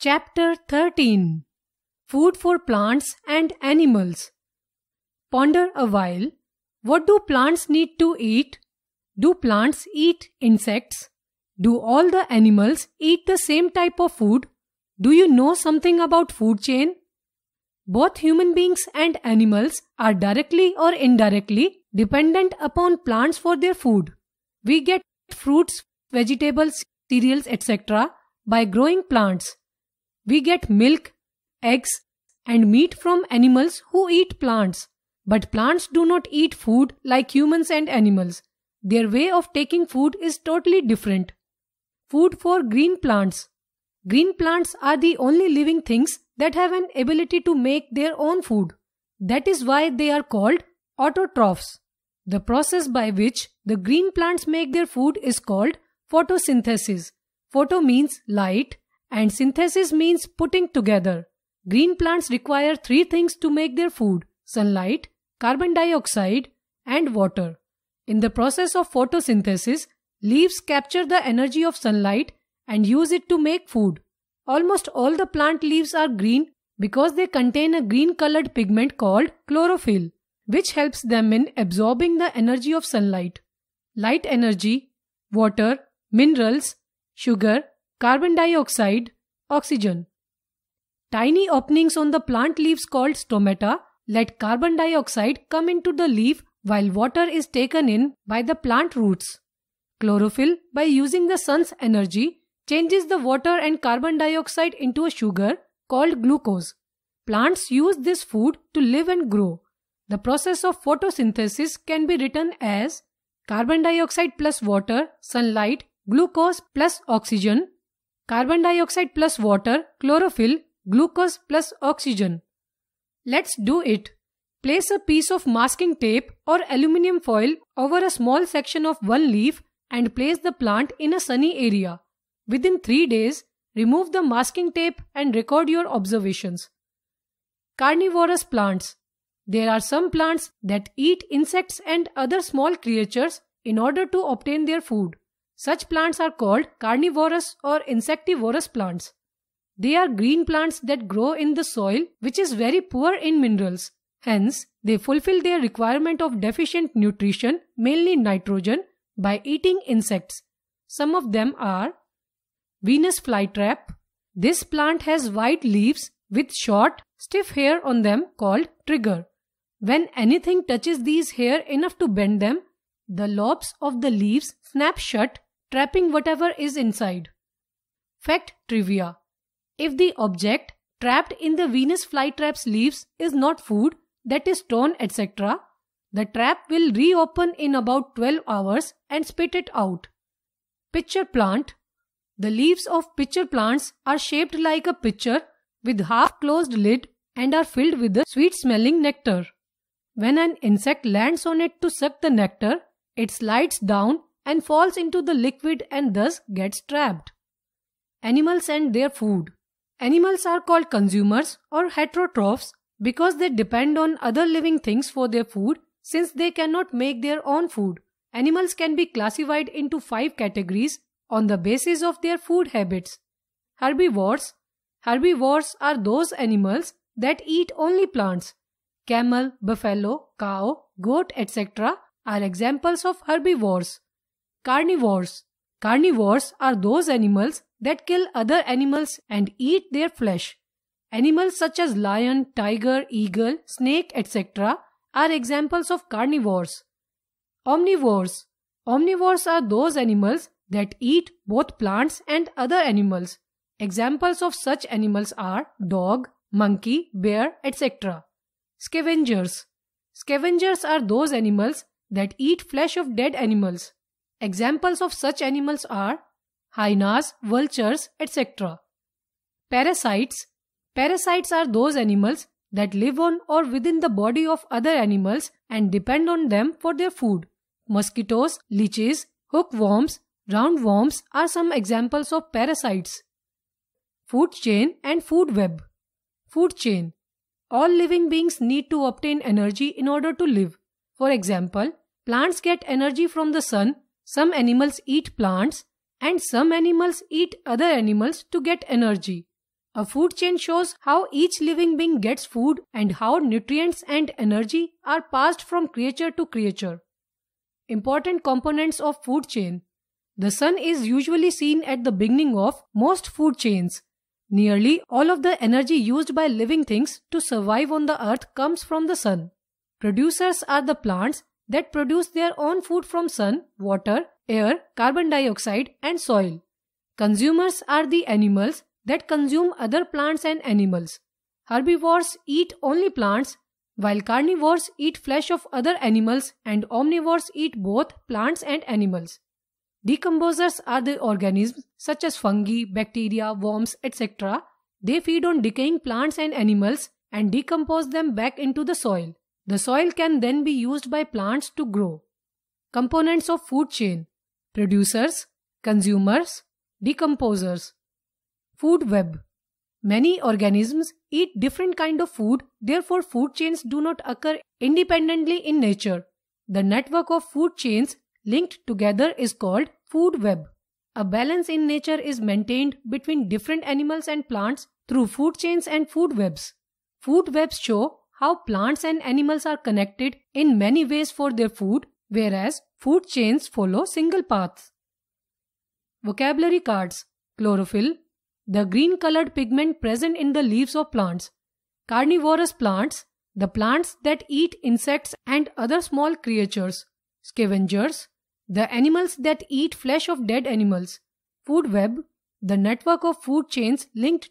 Chapter 13. Food for Plants and Animals. Ponder a while. What do plants need to eat? Do plants eat insects? Do all the animals eat the same type of food? Do you know something about food chain? Both human beings and animals are directly or indirectly dependent upon plants for their food. We get fruits, vegetables, cereals, etc. by growing plants. We get milk, eggs, and meat from animals who eat plants. But plants do not eat food like humans and animals. Their way of taking food is totally different. Food for green plants. Green plants are the only living things that have an ability to make their own food. That is why they are called autotrophs. The process by which the green plants make their food is called photosynthesis. Photo means light and synthesis means putting together. Green plants require three things to make their food: sunlight, carbon dioxide, and water. In the process of photosynthesis, leaves capture the energy of sunlight and use it to make food. Almost all the plant leaves are green because they contain a green colored pigment called chlorophyll, which helps them in absorbing the energy of sunlight. Light energy, water, minerals, sugar, carbon dioxide, oxygen. Tiny openings on the plant leaves called stomata let carbon dioxide come into the leaf while water is taken in by the plant roots. Chlorophyll, by using the sun's energy, changes the water and carbon dioxide into a sugar called glucose. Plants use this food to live and grow. The process of photosynthesis can be written as carbon dioxide plus water, sunlight, glucose plus oxygen, carbon dioxide plus water, chlorophyll, glucose plus oxygen. Let's do it. Place a piece of masking tape or aluminum foil over a small section of one leaf and place the plant in a sunny area. Within 3 days, remove the masking tape and record your observations. Carnivorous plants. There are some plants that eat insects and other small creatures in order to obtain their food. Such plants are called carnivorous or insectivorous plants. They are green plants that grow in the soil, which is very poor in minerals. Hence, they fulfill their requirement of deficient nutrition, mainly nitrogen, by eating insects. Some of them are Venus flytrap. This plant has white leaves with short, stiff hair on them called trigger. When anything touches these hair enough to bend them, the lobes of the leaves snap shut, trapping whatever is inside. Fact trivia. If the object trapped in the Venus flytrap's leaves is not food, that is torn, etc., the trap will reopen in about 12 hours and spit it out. Pitcher plant. The leaves of pitcher plants are shaped like a pitcher with half-closed lid and are filled with the sweet-smelling nectar. When an insect lands on it to suck the nectar, it slides down and falls into the liquid and thus gets trapped. Animals and their food. Animals are called consumers or heterotrophs because they depend on other living things for their food since they cannot make their own food. Animals can be classified into 5 categories on the basis of their food habits. Herbivores. Herbivores are those animals that eat only plants. Camel, buffalo, cow, goat, etc. are examples of herbivores. Carnivores. Carnivores are those animals that kill other animals and eat their flesh. Animals such as lion, tiger, eagle, snake, etc. are examples of carnivores. Omnivores. Omnivores are those animals that eat both plants and other animals. Examples of such animals are dog, monkey, bear, etc. Scavengers. Scavengers are those animals that eat flesh of dead animals. Examples of such animals are hyenas, vultures, etc. Parasites. Parasites are those animals that live on or within the body of other animals and depend on them for their food. Mosquitoes, leeches, hookworms, roundworms are some examples of parasites. Food chain and food web. Food chain. All living beings need to obtain energy in order to live. For example, plants get energy from the sun, some animals eat plants, and some animals eat other animals to get energy. A food chain shows how each living being gets food and how nutrients and energy are passed from creature to creature. Important components of food chain. The sun is usually seen at the beginning of most food chains. Nearly all of the energy used by living things to survive on the earth comes from the sun. Producers are the plants that produce their own food from sun, water, air, carbon dioxide, and soil. Consumers are the animals that consume other plants and animals. Herbivores eat only plants, while carnivores eat flesh of other animals and omnivores eat both plants and animals. Decomposers are the organisms such as fungi, bacteria, worms, etc. They feed on decaying plants and animals and decompose them back into the soil. The soil can then be used by plants to grow. Components of food chain: producers, consumers, decomposers. Food web. Many organisms eat different kind of food, therefore food chains do not occur independently in nature. The network of food chains linked together is called food web. A balance in nature is maintained between different animals and plants through food chains and food webs. Food webs show how plants and animals are connected in many ways for their food, whereas food chains follow single paths. Vocabulary cards. Chlorophyll, the green colored pigment present in the leaves of plants. Carnivorous plants, the plants that eat insects and other small creatures. Scavengers, the animals that eat flesh of dead animals. Food web, the network of food chains linked